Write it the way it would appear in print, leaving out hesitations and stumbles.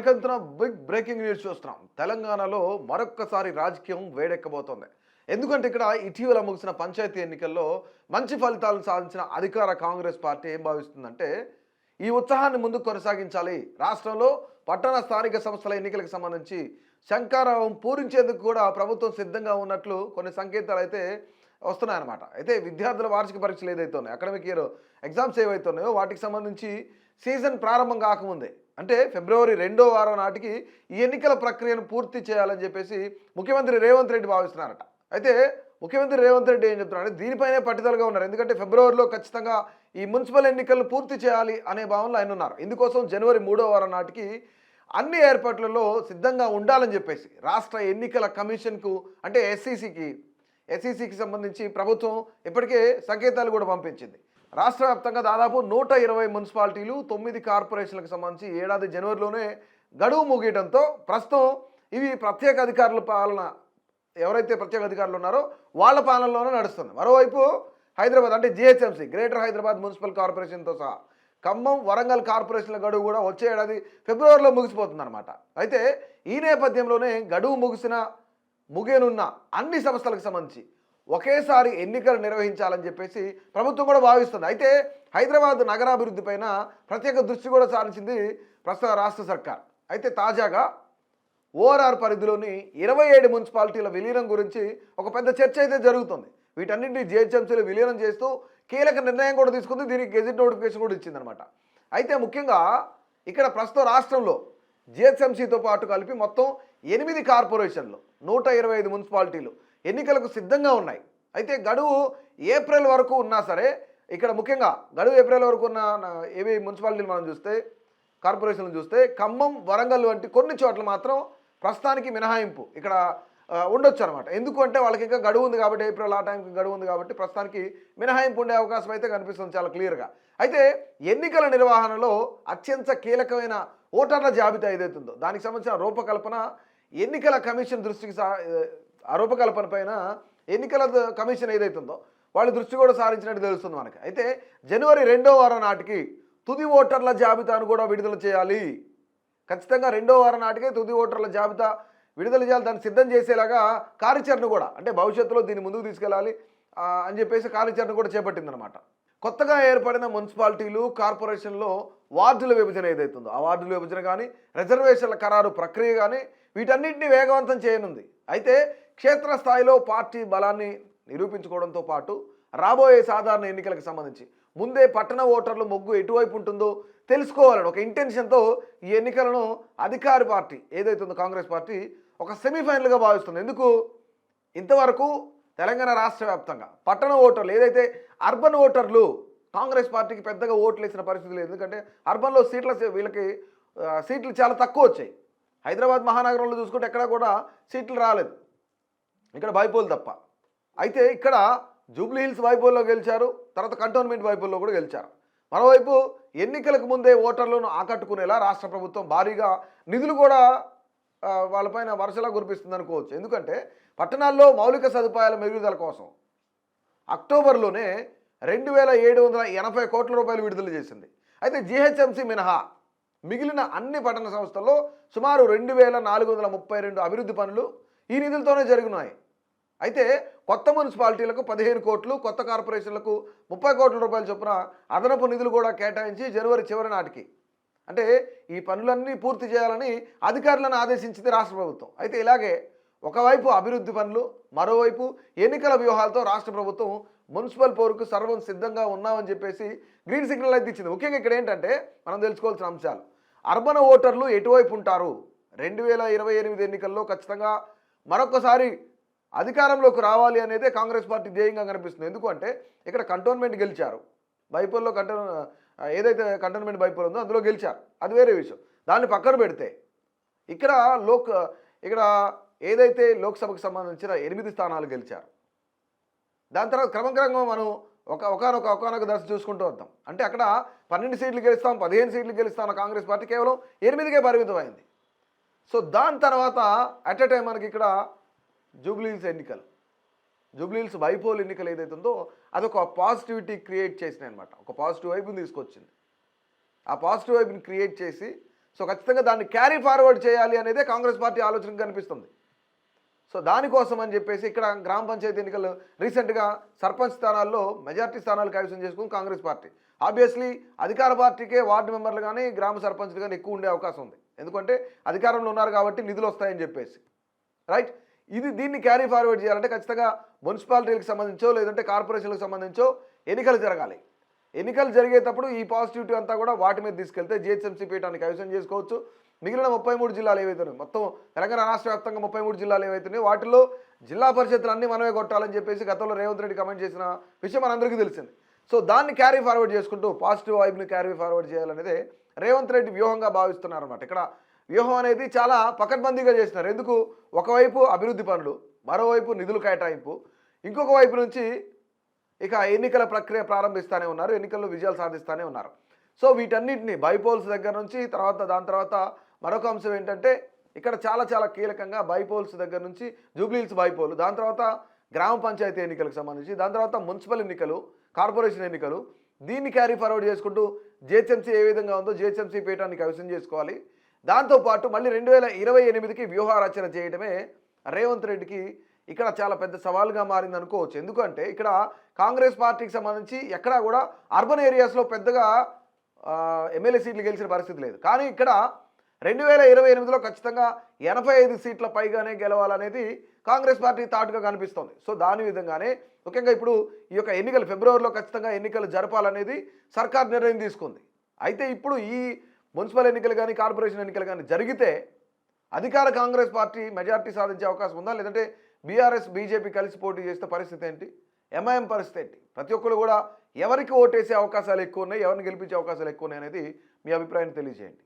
మనకంతన big breaking news చూస్తున్నాం. తెలంగాణలో మరొక్కసారి రాజకీయం వేడెక్కబోతోంది. ఎందుకంటే ఇక్కడ ఇటీవల ముగిసిన పంచాయతీ ఎన్నికల్లో మంచి ఫలితాలను సాధించిన అధికార కాంగ్రెస్ పార్టీ ఏం భావిస్తుందంటే, ఈ ఉత్సాహాన్ని ముందుకు కొనసాగించాలి. రాష్ట్రంలో పట్టణ స్థానిక సంస్థల ఎన్నికలకు సంబంధించి శంఖారావం పూరించేందుకు కూడా ప్రభుత్వం సిద్ధంగా ఉన్నట్లు కొన్ని సంకేతాలు అయితే వస్తున్నాయన్నమాట. అయితే విద్యార్థుల వార్షిక పరీక్షలు ఏదైతే ఉన్నాయో, అకాడమిక్ ఇయర్ ఎగ్జామ్స్ ఏవైతే ఉన్నాయో వాటికి సంబంధించి సీజన్ ప్రారంభం కాకముందే అంటే ఫిబ్రవరి 2వ వారం నాటికి ఈ ఎన్నికల ప్రక్రియను పూర్తి చేయాలని చెప్పేసి ముఖ్యమంత్రి రేవంత్ రెడ్డి భావిస్తున్నారట. అయితే ముఖ్యమంత్రి రేవంత్ రెడ్డి ఏం చెప్తున్నారంటే దీనిపైనే పట్టుదలగా ఉన్నారు. ఎందుకంటే ఫిబ్రవరిలో ఖచ్చితంగా ఈ మున్సిపల్ ఎన్నికలను పూర్తి చేయాలి అనే భావనలో ఆయన ఉన్నారు. ఇందుకోసం జనవరి 3వ వారం నాటికి అన్ని ఏర్పాట్లలో సిద్ధంగా ఉండాలని చెప్పేసి రాష్ట్ర ఎన్నికల కమిషన్కు అంటే ఎస్ఈసికి సంబంధించి ప్రభుత్వం ఇప్పటికే సంకేతాలు కూడా పంపించింది. రాష్ట్ర వ్యాప్తంగా దాదాపు 120 మున్సిపాలిటీలు 9 కార్పొరేషన్లకు సంబంధించి ఏడాది జనవరిలోనే గడువు ముగియడంతో ప్రస్తుతం ఇవి ప్రత్యేక అధికారుల పాలన, ఎవరైతే ప్రత్యేక అధికారులు ఉన్నారో వాళ్ళ పాలనలోనే నడుస్తుంది. మరోవైపు హైదరాబాద్ అంటే జిహెచ్ఎంసీ గ్రేటర్ హైదరాబాద్ మున్సిపల్ కార్పొరేషన్తో సహా ఖమ్మం, వరంగల్ కార్పొరేషన్ల గడువు కూడా వచ్చే ఏడాది ఫిబ్రవరిలో ముగిసిపోతుంది అనమాట. అయితే ఈ నేపథ్యంలోనే గడువు ముగియనున్న అన్ని సంస్థలకు సంబంధించి ఒకేసారి ఎన్నికలు నిర్వహించాలని చెప్పేసి ప్రభుత్వం కూడా భావిస్తుంది. అయితే హైదరాబాద్ నగరాభివృద్ధి పైన ప్రత్యేక దృష్టి కూడా సారించింది ప్రస్తుత రాష్ట్ర సర్కార్. అయితే తాజాగా ఓఆర్ఆర్ పరిధిలోని 27 మున్సిపాలిటీల విలీనం గురించి ఒక పెద్ద చర్చ అయితే జరుగుతుంది. వీటన్నింటినీ జిహెచ్ఎంసీలో విలీనం చేస్తూ కీలక నిర్ణయం కూడా తీసుకుంది. దీనికి గెజిట్ నోటిఫికేషన్ కూడా ఇచ్చిందనమాట. అయితే ముఖ్యంగా ఇక్కడ ప్రస్తుతం రాష్ట్రంలో జిహెచ్ఎంసీతో పాటు కలిపి మొత్తం 8 కార్పొరేషన్లు 125 మున్సిపాలిటీలు ఎన్నికలకు సిద్ధంగా ఉన్నాయి. అయితే గడువు ఏప్రిల్ వరకు ఉన్నా సరే ఇక్కడ ముఖ్యంగా గడువు ఏప్రిల్ వరకు ఉన్న ఏవి మున్సిపాలిటీలు మనం చూస్తే, కార్పొరేషన్లు చూస్తే ఖమ్మం, వరంగల్ వంటి కొన్ని చోట్ల మాత్రం ప్రస్తుతానికి మినహాయింపు ఇక్కడ ఉండొచ్చు అనమాట. ఎందుకు అంటే వాళ్ళకి ఇంకా గడువు ఉంది కాబట్టి, ఏప్రిల్ ఆ టైంకి గడువు ఉంది కాబట్టి ప్రస్తుతానికి మినహాయింపు ఉండే అవకాశం అయితే కనిపిస్తుంది చాలా క్లియర్గా. అయితే ఎన్నికల నిర్వహణలో అత్యంత కీలకమైన ఓటర్ల జాబితా ఏదైతుందో దానికి సంబంధించిన రూపకల్పన ఎన్నికల కమిషన్ దృష్టికి ఆ రూపకల్పన పైన ఎన్నికల కమిషన్ ఏదైతుందో వాళ్ళ దృష్టి కూడా సారించినట్టు తెలుస్తుంది మనకి. అయితే జనవరి 2వ వారం నాటికి తుది ఓటర్ల జాబితాను కూడా విడుదల చేయాలి. ఖచ్చితంగా 2వ వారం నాటికే తుది ఓటర్ల జాబితా విడుదల చేయాలి. దాన్ని సిద్ధం చేసేలాగా కార్యాచరణ కూడా అంటే భవిష్యత్తులో దీన్ని ముందుకు తీసుకెళ్ళాలి అని చెప్పేసి కార్యాచరణ కూడా చేపట్టిందనమాట. కొత్తగా ఏర్పడిన మున్సిపాలిటీలు, కార్పొరేషన్లో వార్డుల విభజన ఏదైతుందో ఆ వార్డుల విభజన కానీ, రిజర్వేషన్ల ఖరారు ప్రక్రియ కానీ వీటన్నింటినీ వేగవంతం చేయనుంది. అయితే క్షేత్రస్థాయిలో పార్టీ బలాన్ని నిరూపించుకోవడంతో పాటు రాబోయే సాధారణ ఎన్నికలకు సంబంధించి ముందే పట్టణ ఓటర్ల మొగ్గు ఎటువైపు ఉంటుందో తెలుసుకోవాలని ఒక ఇంటెన్షన్తో ఈ ఎన్నికలను అధికార పార్టీ ఏదైతుందో కాంగ్రెస్ పార్టీ ఒక సెమీఫైనల్గా భావిస్తుంది. ఎందుకు ఇంతవరకు తెలంగాణ రాష్ట్ర వ్యాప్తంగా పట్టణ ఓటర్లు ఏదైతే అర్బన్ ఓటర్లు కాంగ్రెస్ పార్టీకి పెద్దగా ఓట్లు వేసిన పరిస్థితి లేదు. ఎందుకంటే అర్బన్లో వీళ్ళకి సీట్లు చాలా తక్కువ వచ్చాయి. హైదరాబాద్ మహానగరంలో చూసుకుంటే ఎక్కడా కూడా సీట్లు రాలేదు, ఇక్కడ బైపోల్ తప్ప. అయితే ఇక్కడ జూబ్లీ హిల్స్ బైపోల్లో గెలిచారు, తర్వాత కంటోన్మెంట్ బైపోల్లో కూడా గెలిచారు. మరోవైపు ఎన్నికలకు ముందే ఓటర్లను ఆకట్టుకునేలా రాష్ట్ర ప్రభుత్వం భారీగా నిధులు కూడా వాళ్ళపైన వరుసలా కురిపిస్తుంది అనుకోవచ్చు. ఎందుకంటే పట్టణాల్లో మౌలిక సదుపాయాల మెరుగుదల కోసం అక్టోబర్లోనే 2780 కోట్ల రూపాయలు విడుదల చేసింది. అయితే జిహెచ్ఎంసీ మినహా మిగిలిన అన్ని పట్టణ సంస్థల్లో సుమారు 2432 అభివృద్ధి పనులు ఈ నిధులతోనే జరుగుతున్నాయి. అయితే కొత్త మున్సిపాలిటీలకు 15 కోట్లు, కొత్త కార్పొరేషన్లకు 30 కోట్ల రూపాయల చొప్పున అదనపు నిధులు కూడా కేటాయించి జనవరి చివరి నాటికి అంటే ఈ పనులన్నీ పూర్తి చేయాలని అధికారులను ఆదేశించింది రాష్ట్ర ప్రభుత్వం. అయితే ఇలాగే ఒకవైపు అభివృద్ధి పనులు, మరోవైపు ఎన్నికల వ్యూహాలతో రాష్ట్ర ప్రభుత్వం మున్సిపల్ పోరుకు సర్వం సిద్ధంగా ఉన్నామని చెప్పేసి గ్రీన్ సిగ్నల్ అయితే ఇచ్చింది. ముఖ్యంగా ఇక్కడ ఏంటంటే మనం తెలుసుకోవాల్సిన అంశాలు, అర్బన్ ఓటర్లు ఎటువైపు ఉంటారు. 2028 ఎన్నికల్లో ఖచ్చితంగా మరొకసారి అధికారంలోకి రావాలి అనేదే కాంగ్రెస్ పార్టీ ధ్యేయంగా కనిపిస్తుంది. ఎందుకంటే ఇక్కడ కంటోన్మెంట్ గెలిచారు, బైపోల్లో ఏదైతే కంటోన్మెంట్ బైపోల్ ఉందో అందులో గెలిచారు, అది వేరే విషయం. దాన్ని పక్కన పెడితే ఇక్కడ ఏదైతే లోక్సభకు సంబంధించిన 8 స్థానాలు గెలిచారు. దాని తర్వాత క్రమక్రమంగా మనం ఒకనొక దశ చూసుకుంటూ వద్దాం. అంటే అక్కడ 12 సీట్లు గెలుస్తాం, 15 సీట్లు గెలుస్తాం కాంగ్రెస్ పార్టీ కేవలం 8కే పరిమితమైంది. సో దాని తర్వాత అట్ ఎ టైం మనకి ఇక్కడ జూబ్లీహిల్స్ బైపోల్ ఎన్నికలు ఏదైతే ఉందో అదొక పాజిటివిటీ క్రియేట్ చేసినాయి అనమాట. ఒక పాజిటివ్ వైపుని తీసుకొచ్చింది. ఆ పాజిటివ్ వైపుని క్రియేట్ చేసి సో ఖచ్చితంగా దాన్ని క్యారీ ఫార్వర్డ్ చేయాలి అనేదే కాంగ్రెస్ పార్టీ ఆలోచన కనిపిస్తుంది. సో దానికోసం అని చెప్పేసి ఇక్కడ గ్రామ పంచాయతీ ఎన్నికలు రీసెంట్గా సర్పంచ్ స్థానాల్లో మెజార్టీ స్థానాలు కైవసం చేసుకుని కాంగ్రెస్ పార్టీ ఆబ్వియస్లీ అధికార పార్టీకే వార్డు మెంబర్లు కానీ గ్రామ సర్పంచ్లు కానీ ఎక్కువ ఉండే అవకాశం ఉంది. ఎందుకంటే అధికారంలో ఉన్నారు కాబట్టి నిధులు వస్తాయని చెప్పేసి, రైట్. దీన్ని క్యారీ ఫార్వర్డ్ చేయాలంటే ఖచ్చితంగా మున్సిపాలిటీలకు సంబంధించో లేదంటే కార్పొరేషన్లకు సంబంధించో ఎన్నికలు జరగాలి. ఎన్నికలు జరిగేటప్పుడు ఈ పాజిటివిటీ అంతా కూడా వాటి మీద తీసుకెళ్తే జిహెచ్ఎంసీ పీఠాన్ని కైవసం చేసుకోవచ్చు. మిగిలిన 33 జిల్లాలు ఏవైతున్నాయి, మొత్తం తెలంగాణ రాష్ట్ర వ్యాప్తంగా 33 జిల్లాలు ఏవైతున్నాయి వాటిల్లో జిల్లా పరిషత్తులు అన్నీ మనమే కొట్టాలని చెప్పేసి గతంలో రేవంత్ రెడ్డి కమెంట్ చేసిన విషయం మనందరికీ తెలిసింది. సో దాన్ని క్యారీ ఫార్వర్డ్ చేసుకుంటూ పాజిటివ్ వైబ్ని క్యారీ ఫార్వర్డ్ చేయాలనేదే రేవంత్ రెడ్డి వ్యూహంగా భావిస్తున్నారు అనమాట. ఇక్కడ వ్యూహం అనేది చాలా పకడ్బందీగా చేసినారు. ఎందుకు, ఒకవైపు అభివృద్ధి పనులు, మరోవైపు నిధులు కేటాయింపు, ఇంకొక వైపు నుంచి ఇక ఎన్నికల ప్రక్రియ ప్రారంభిస్తూనే ఉన్నారు, ఎన్నికల్లో విజయాలు సాధిస్తూనే ఉన్నారు. సో వీటన్నిటిని బైపోల్స్ దగ్గర నుంచి దాని తర్వాత మరొక అంశం ఏంటంటే ఇక్కడ చాలా చాలా కీలకంగా బైపోల్స్ దగ్గర నుంచి జూబ్లీహిల్స్ బైపోల్, దాని తర్వాత గ్రామ పంచాయతీ ఎన్నికలకు సంబంధించి, దాని తర్వాత మున్సిపల్ ఎన్నికలు, కార్పొరేషన్ ఎన్నికలు, దీన్ని క్యారీ ఫార్వర్డ్ చేసుకుంటూ జిహెచ్ఎంసీ ఏ విధంగా ఉందో జిహెచ్ఎంసీ పీఠాన్ని కైవసం చేసుకోవాలి. దాంతోపాటు మళ్ళీ 2028కి వ్యూహరచన చేయడమే రేవంత్ రెడ్డికి ఇక్కడ చాలా పెద్ద సవాల్గా మారింది అనుకోవచ్చు. ఎందుకంటే ఇక్కడ కాంగ్రెస్ పార్టీకి సంబంధించి ఎక్కడా కూడా అర్బన్ ఏరియాస్లో పెద్దగా ఎమ్మెల్యే సీట్లు గెలిచిన పరిస్థితి లేదు. కానీ ఇక్కడ 2028లో ఖచ్చితంగా 85 సీట్ల పైగానే గెలవాలనేది కాంగ్రెస్ పార్టీ తాటుగా కనిపిస్తోంది. సో దాని విధంగానే ముఖ్యంగా ఇప్పుడు ఈ యొక్క ఎన్నికలు ఫిబ్రవరిలో ఖచ్చితంగా ఎన్నికలు జరపాలనేది సర్కార్ నిర్ణయం తీసుకుంది. అయితే ఇప్పుడు ఈ మున్సిపల్ ఎన్నికలు కానీ కార్పొరేషన్ ఎన్నికలు కానీ జరిగితే అధికార కాంగ్రెస్ పార్టీ మెజార్టీ సాధించే అవకాశం ఉందా, లేదంటే బీఆర్ఎస్ బీజేపీ కలిసి పోటీ చేస్తే పరిస్థితి ఏంటి, ఎంఐఎం పరిస్థితి ఏంటి? ప్రతి ఒక్కరు కూడా ఎవరికి ఓటేసే అవకాశాలు ఎక్కువ ఉన్నాయి, ఎవరిని గెలిపించే అవకాశాలు ఎక్కువ ఉన్నాయి అనేది మీ అభిప్రాయాన్ని తెలియజేయండి.